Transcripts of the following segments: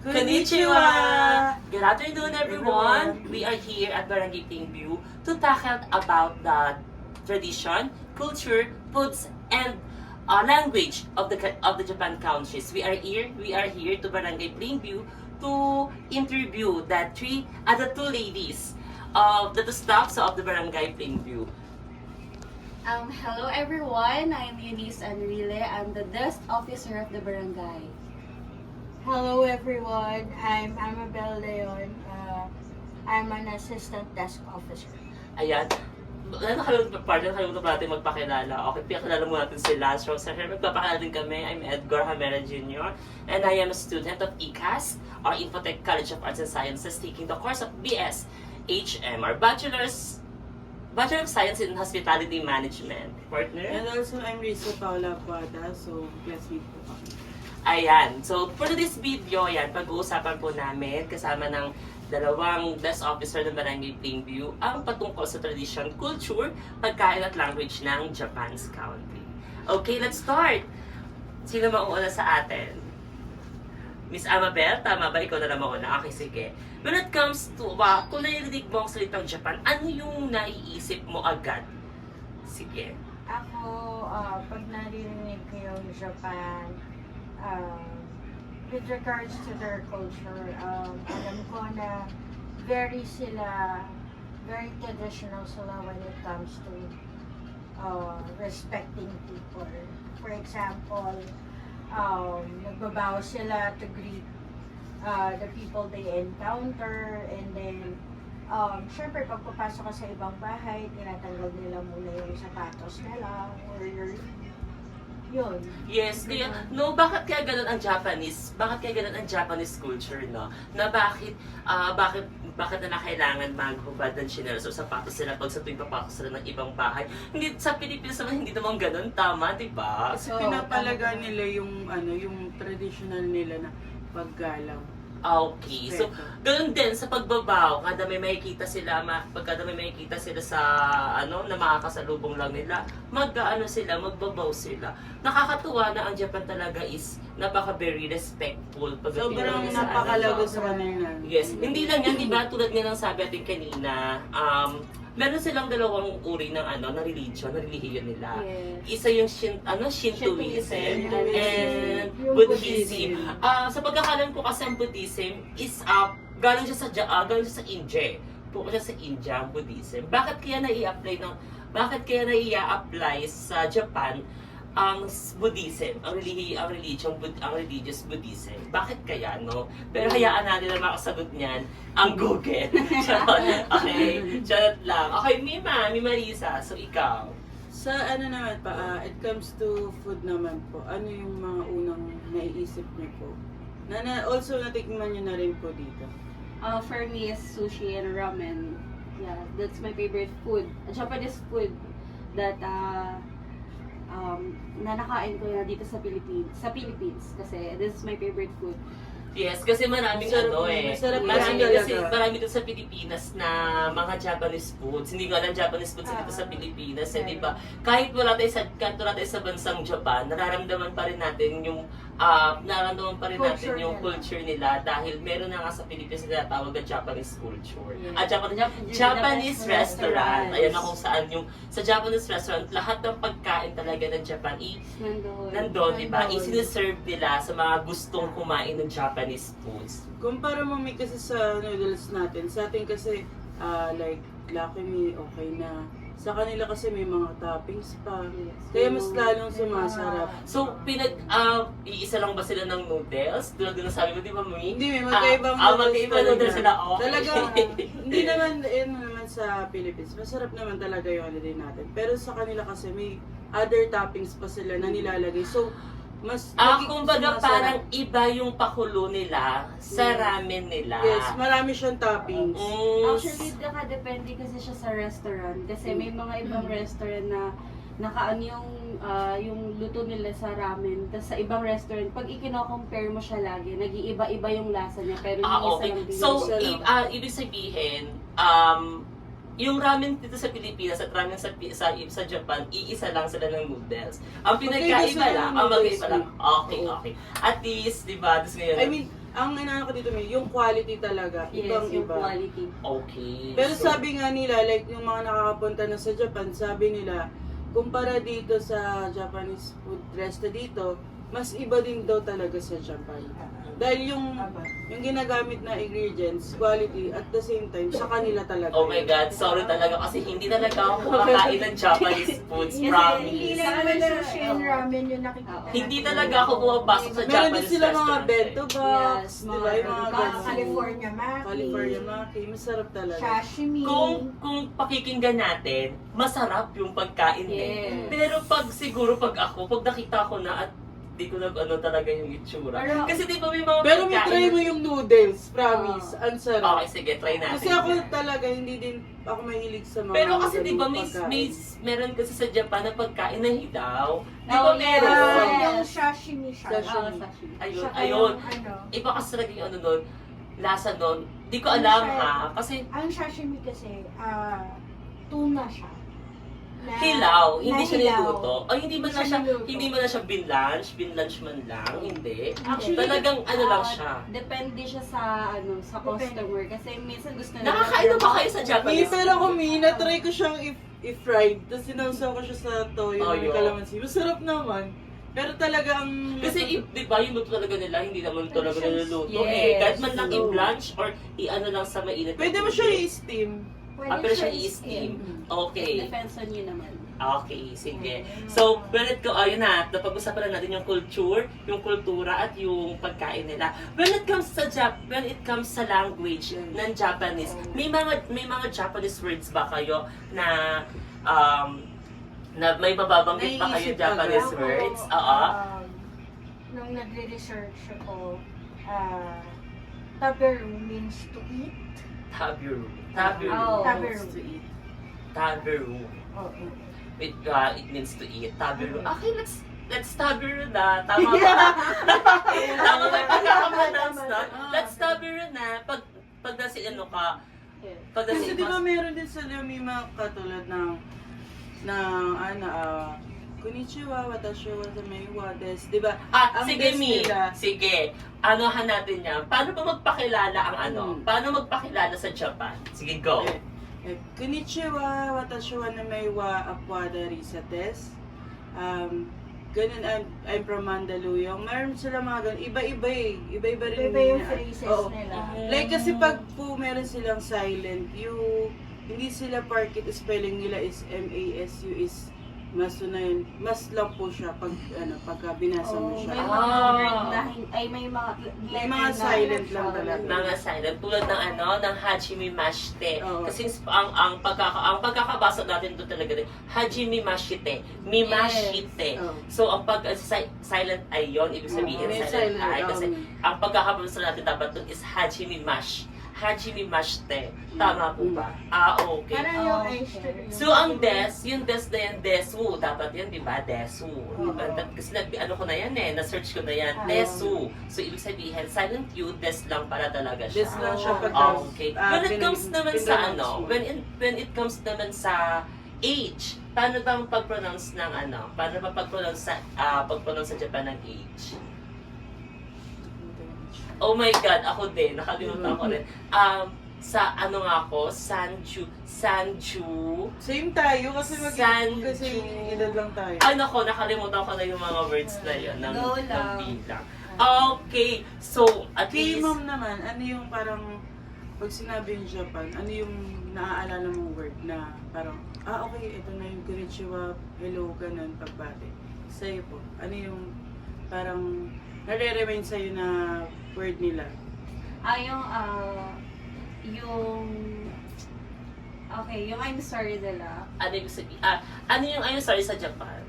Konnichiwa! Good afternoon, everyone. We are here at Barangay Plainview to tackle about the tradition, culture, foods, and language of the Japan countries. We are here to Barangay Plainview to interview the two ladies of the staffs of the Barangay Plainview. Hello everyone, I'm Eunice Enrile. I'm the desk officer of the barangay. Hello everyone, I'm Amabel Leon. I'm an assistant desk officer. Ayan. Nakalimutan natin magpakilala. Okay, pinakilala muna natin sila. So, sa here, magpapakilala din kami. I'm Edgar Hamera Jr. And I am a student of ICAS, or Infotech College of Arts and Sciences, taking the course of BS HM, or Bachelor of Science in Hospitality Management. Partner? And also, I'm Risa Paula Puada, so classmate po kami. Ayan. So, for this video, yan, pag-uusapan po namin kasama ng dalawang desk officer ng Barangay Plainview ang patungkol sa tradition, culture, pagkain at language ng Japan's country. Okay, let's start! Sino mauuna sa atin? Miss Amabel, tama ba? Ikaw na lang mauna. Okay, sige. When it comes to, kung narinig mo ang salitang Japan, ano yung naiisip mo agad? Sige. Ako, pag naririnig ko yung Japan, with regards to their culture, alam ko na very traditional sila when it comes to respecting people. For example, nagbabaw sila to greet the people they encounter, and then syempre pag papasok ka sa ibang bahay, tinatanggal nila muna yung sapatos nila or yun. Yes, kaya, no, bakit kaya ganun ang Japanese? Bakit kaya ganun ang Japanese culture, no? Na bakit na kailangan maghubad ng chinelas o sapatos sila pag sa tuwing papasok sila ng ibang bahay? Hindi, sa Pilipinas naman, hindi naman ganun, tama, di ba? Kasi pinapalaga nila yung traditional nila na paggalang. Okay, so ganun din sa pagbabaw, kada may makikita sila, pagkada may makikita sila sa na makakasalubong lang nila, magbabaw sila. Nakakatuwa na ang Japan talaga is very respectful Sobrang sa napakalago sa kanila. Yes, hindi lang yan, di ba? Tulad nga ng sabi natin kanina, meron silang dalawang uri ng religion nila. Yes. Isa yung Shintoism and Yung Buddhism. Sa pagkakalam ko kasi ang Buddhism is galing siya sa India. Pupunta siya sa India ang Buddhism. Bakit kaya nai-apply sa Japan ang Buddhism, ang religious Buddhism? Bakit kaya, no? Pero hayaan natin na makasagot niyan ang Google. Charot. Okay, charot lang. Okay, Mima Risa, so ikaw? Sa naman pa, it comes to food naman po, ano yung mga unang naiisip niyo po? Also, natikman niyo na rin po dito. For me is sushi and ramen. Yeah, that's my favorite food. Japanese food that na nakain ko na dito sa Philippines kasi this is my favorite food. Yes, kasi maraming Masarap marami dito sa Pilipinas na mga Japanese foods. Hindi ko alam Japanese foods dito sa Pilipinas, di ba? Kahit wala tayo sa bansang Japan, nararamdaman pa rin natin yung culture nila dahil meron na nga sa Pilipinas na tinatawag na Japanese culture. At Japanese restaurant. Ayan na kung saan sa Japanese restaurant, lahat ng pagkain talaga ng Japan nandun, di ba? Isineserve nila sa mga gustong kumain ng Japanese foods. Kumpara mo may kasi sa noodles natin, sa atin kasi like Lucky Me, okay na. Sa kanila kasi may mga toppings pa. Kaya mas lalong sumasarap. So, iisa lang ba sila ng noodles? Tulad din sabi mo, di ba, Mami? Hindi, may magkaibang magkaibang noodles sila. Okay. Talaga, hindi naman, naman sa Philippines, masarap naman talaga yung holiday natin. Pero sa kanila kasi may other toppings pa sila na nilalagay. So, mas kumbaga parang iba yung pakulo nila sa ramen nila. Yes, marami siyang toppings. Actually, nakadepende kasi siya sa restaurant. Kasi may mga ibang restaurant na nakaan yung luto nila sa ramen. Tapos sa ibang restaurant, pag ikino-compare mo siya lagi, nag-iiba-iba yung lasa niya. Pero yung isa okay. lang din. So, ibig sabihin, yung ramen dito sa Pilipinas at ramen sa Japan, iisa lang sila ng noodles. Ang pinagkaiba lang, magkaiba lang. Okay. At least, di ba, ngayon, ang inaano ko dito, May, yung quality talaga, Yes, yung ibang-iba. quality. Okay. Pero So, sabi nga nila, like yung mga nakakapunta na sa Japan, sabi nila, kumpara dito sa Japanese food resta dito, mas iba din daw talaga sa Japan. Dahil yung ginagamit na ingredients, quality, at the same time, sa kanila talaga. oh my God, sorry talaga kasi hindi talaga ako kumakain ng Japanese foods, Hindi promise. lang naman sushi and ramen yung nakikita Hindi natin. talaga ako pumapasok sa Meron Japanese din sila mga restaurant. bento box, Yes, di ba? mga Yung mga bento box. ganun. California maki. California maki, masarap talaga. Sashimi. Kung pakikinggan natin, masarap yung pagkain din. Yes. Pero pag siguro pag nakita ko na at di ko ano talaga yung itsura. Pero- Kasi di ba may mga Pero may try mo yung noodles, promise. Ang sarap. Okay, sige, try natin. Kasi ako talaga, hindi din ako mahilig sa mga Pero kasi di ba ganung pagkain. meron kasi sa Japan na pagkain na hilaw. Di ba Oh, meron? yes. yung sashimi siya. Sashimi. Sashimi. Ayun, Siya ayun. yung ano. Iba kasi talaga yung ano nun, lasa nun. Di ko Ano alam siya? ha, kasi Ang sashimi kasi, tuna siya. Na- hilaw, hindi na siya hilaw. niluto. O hindi man na Hindi siya, siya niluto. hindi man na siya binlunch man lang, hindi. Actually, Talagang ano lang siya. Depende siya sa sa Depende. customer kasi minsan gusto nila. Nakakain ba kayo sa May, Japanese? pero ako, May, na-try ko siyang i-fried, tapos sinawsaw ko siya sa toyo Oh, ng yun. kalamansi. Masarap naman. Pero talaga ang... Kasi di ba yung luto talaga nila, hindi naman talaga Yes. niluluto eh. Kahit man lang Yes. i-blanch or i-ano lang sa mainit. na Pwede mo tubig. siya i-steam. Pero siya i-steam. It Okay. depends on you naman. Okay, sige. So, ayun na, napag-usapan na natin yung culture, yung kultura at yung pagkain nila. When it comes sa language ng Japanese, may mga Japanese words ba kayo na may mababanggit pa kayo Naiisip Japanese Ako, words? Oo. Nung nagre-research ako, taberu means to eat. Tabiru. Oh. Taberu. To eat. Tabiru. Oo. It means to eat. Tabiru. Okay, let's tabiru na. Tama ba? Tama ba yung pagkakapronounce na? Let's tabiru na. Pag nasa pag nasa Kasi di ba meron din sa Lumima katulad ng konnichiwa, watashi wa zameiwa desu, di ba? Ang sige best Mi. nila. Sige. Anohan natin yan. Paano ba magpakilala ang Paano magpakilala sa Japan? Sige, go. Konnichiwa, watashi wa nameiwa apwada risa desu. Ganun, I'm from Mandaluyong. Meron sila mga ganun. Iba-iba eh. Iba-iba rin. Iba yung na- phrases Oo. nila. Like kasi pag po meron silang silent, hindi sila parkit, spelling nila is M-A-S-U is mas na yun. Mas lang po siya pagka binasa mo May siya. mga Ah. word na may mga May mga silent lang talaga. Mga silent tulad ng ng Hajime Mashite. Oo. Kasi ang pagkakabasa natin doon talaga din Hajime Mashite, Mimashite. Oo. So ang silent ay yon, ibig sabihin May silent ay silent, kasi ang pagkakabasa natin dapat doon is Hajime Mash. Hajime Mashite. Tama po ba? Okay. Parang yung Okay. extra. So ang yung des na yan, desu. Dapat yan, di ba? Desu. Kasi ko na yan na-search ko na yan. Oo. Desu. So ibig sabihin, silent U, des lang para talaga siya. Des lang siya pag Okay. When it comes naman sa when it comes naman sa age, paano bang pag-pronounce ng Paano ba pag-pronounce sa Japan ng age? Oh my God, ako din. Nakalimutan ko rin. Sa nga ako, Sanju. Same tayo kasi Sanju. kasi edad lang tayo. Nakalimutan ko na yung mga words na yun. Ng Go lang. bilang. Okay, so at Kay least, ma'am naman, ano yung parang pag sinabi yung Japan, ano yung naaalala mong word na parang, okay, ito na yung konnichiwa, hello, ganun, pagbati. Sa'yo po, ano yung parang nare-remind sa'yo na word nila? Yung I'm sorry nila. ano yung sabi? Ano yung sorry sa Japan?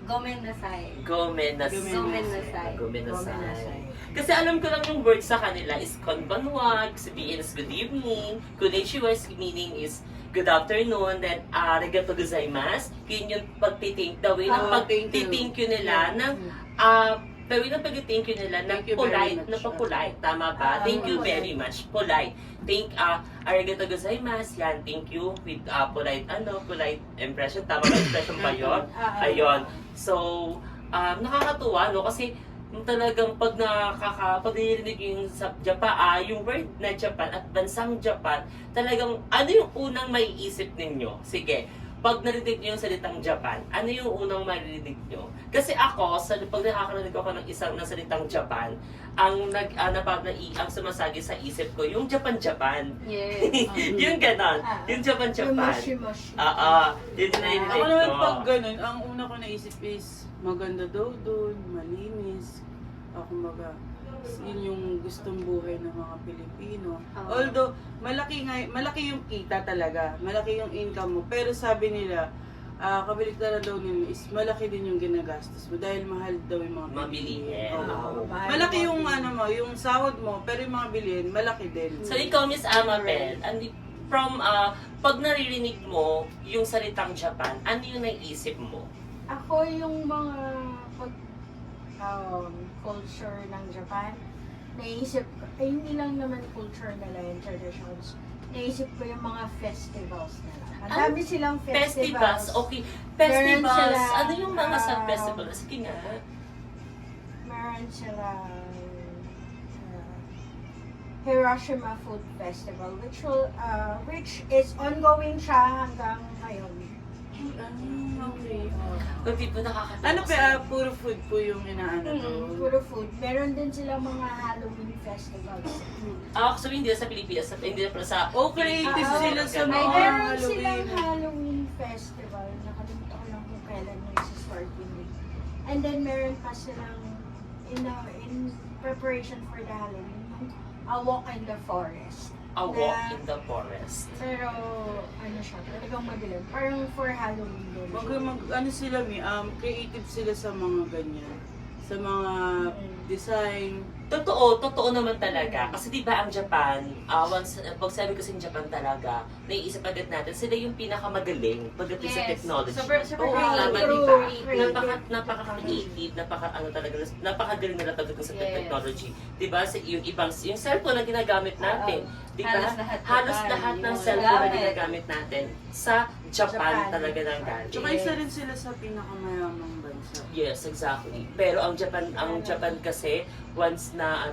Gomen nasai. Gomenasai. Gomenasai. Gomenasai. Kasi alam ko lang yung word sa kanila is konbanwa, sabihin is good evening, konnichiwa meaning is good afternoon, then arigato gozaimasu, yun yung the way ng Thank you. pag-thank you nila, ng the way ng pag-thank you nila, na Thank you very polite, much. na pa-polite, tama ba? Thank you very much, polite. Arigato gozaimasu, yan, thank you with polite impression, tama ba impression ba yun? Ayun. So, nakakatuwa, no? Kasi, talagang pag naririnig yung sa Japan, yung word na Japan at bansang Japan, talagang ano yung unang maiisip ninyo? Sige, pag narinig niyo yung salitang Japan, ano yung unang maririnig niyo? Kasi ako, pag nakakarinig ako ng isang ng salitang Japan, ang ang sumasagi sa isip ko, yung Japan. Yes. Yung ganon, yung Japan. Yung moshi-moshi. Yun yung narinig Ako naman ko. pag ganun, ang una ko naisip is maganda daw doon, malinis. Ako yun yung gustong buhay ng mga Pilipino. Oo. Although, malaki yung kita talaga. Malaki yung income mo. Pero sabi nila, kabaliktaran daw nila is malaki din yung ginagastos mo dahil mahal daw yung mga Mabilihin. Oo. Mahal Malaki mo. yung yung sahod mo, pero yung mga bilihin, malaki din. So ikaw, Miss Amabel, from pag naririnig mo yung salitang Japan, ano yung naiisip mo? Ako yung mga culture ng Japan, naisip ko, hindi lang naman culture nila yung traditions, naisip ko yung mga festivals nila. Ang dami silang festivals. Okay. Meron Festivals. sila, Ano yung mga sub-festivals? Sige nga. Meron sila Hiroshima Food Festival, which is ongoing siya hanggang ngayon. Okay. Kung di po nakakatawa. Ano pa, puro food po yung inaano to? Puro food. Meron din silang mga Halloween festivals. So hindi na sa Pilipinas, hindi na pala sa... Oh, creative sila sa Ay, mga meron Halloween. silang Halloween festival. Nakalimutan ko lang kung kailan yung start yun. And then meron pa silang in preparation for the Halloween, a walk in the forest. A walk in the forest. Pero ano siya, talagang madilim. Parang for Halloween din. Ano sila, creative sila sa mga ganyan. Sa mga design. Totoo naman talaga. Kasi di ba ang Japan, pag sabi ko sa Japan talaga, naiisip agad natin, sila yung pinakamagaling pagdating sa technology. Super Oo, tama, creative. di ba? Napaka-creative, napakagaling nila pagdating sa Yes. technology. Di ba? Yung cellphone na ginagamit natin, di ba? Halos lahat ng yung cellphone na gamit. ginagamit natin sa Japan Japan. talaga nang galing. Tsaka isa rin sila sa pinakamayamang bansa. Yes, exactly. Pero ang Japan kasi once na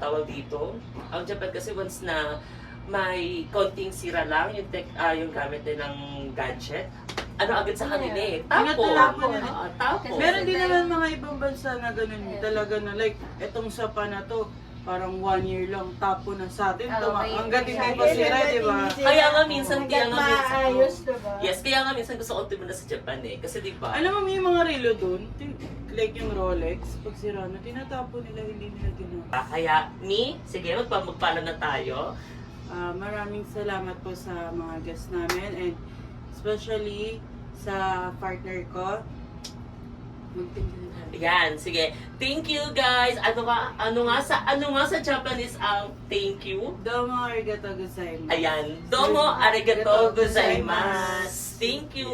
tawag dito, ang Japan kasi once na may konting sira lang yung gamit nilang gadget, agad sa kanila eh. Tapo. Tinatapon nila. Tapo. Meron din naman mga ibang bansa na ganun talaga na like, etong sapa na to, parang 1 year lang tapo na sa atin. Hanggat hindi pa sira, di ba? Kaya nga minsan, maayos, diba? Yes, kaya nga minsan gusto ko tumuna sa Japan eh. Kasi di ba? Alam mo, may mga relo doon, like yung Rolex, pag sira na, tinatapo nila, hindi nila ginawa. Kaya, sige, magpaalam na tayo. Maraming salamat po sa mga guests namin and especially sa partner ko. Mag-thank you na tayo. Yan, sige. Thank you guys. Ano nga sa Japanese ang thank you? Domo arigatou gozaimasu. Ayan. Domo arigatou gozaimasu. Thank you.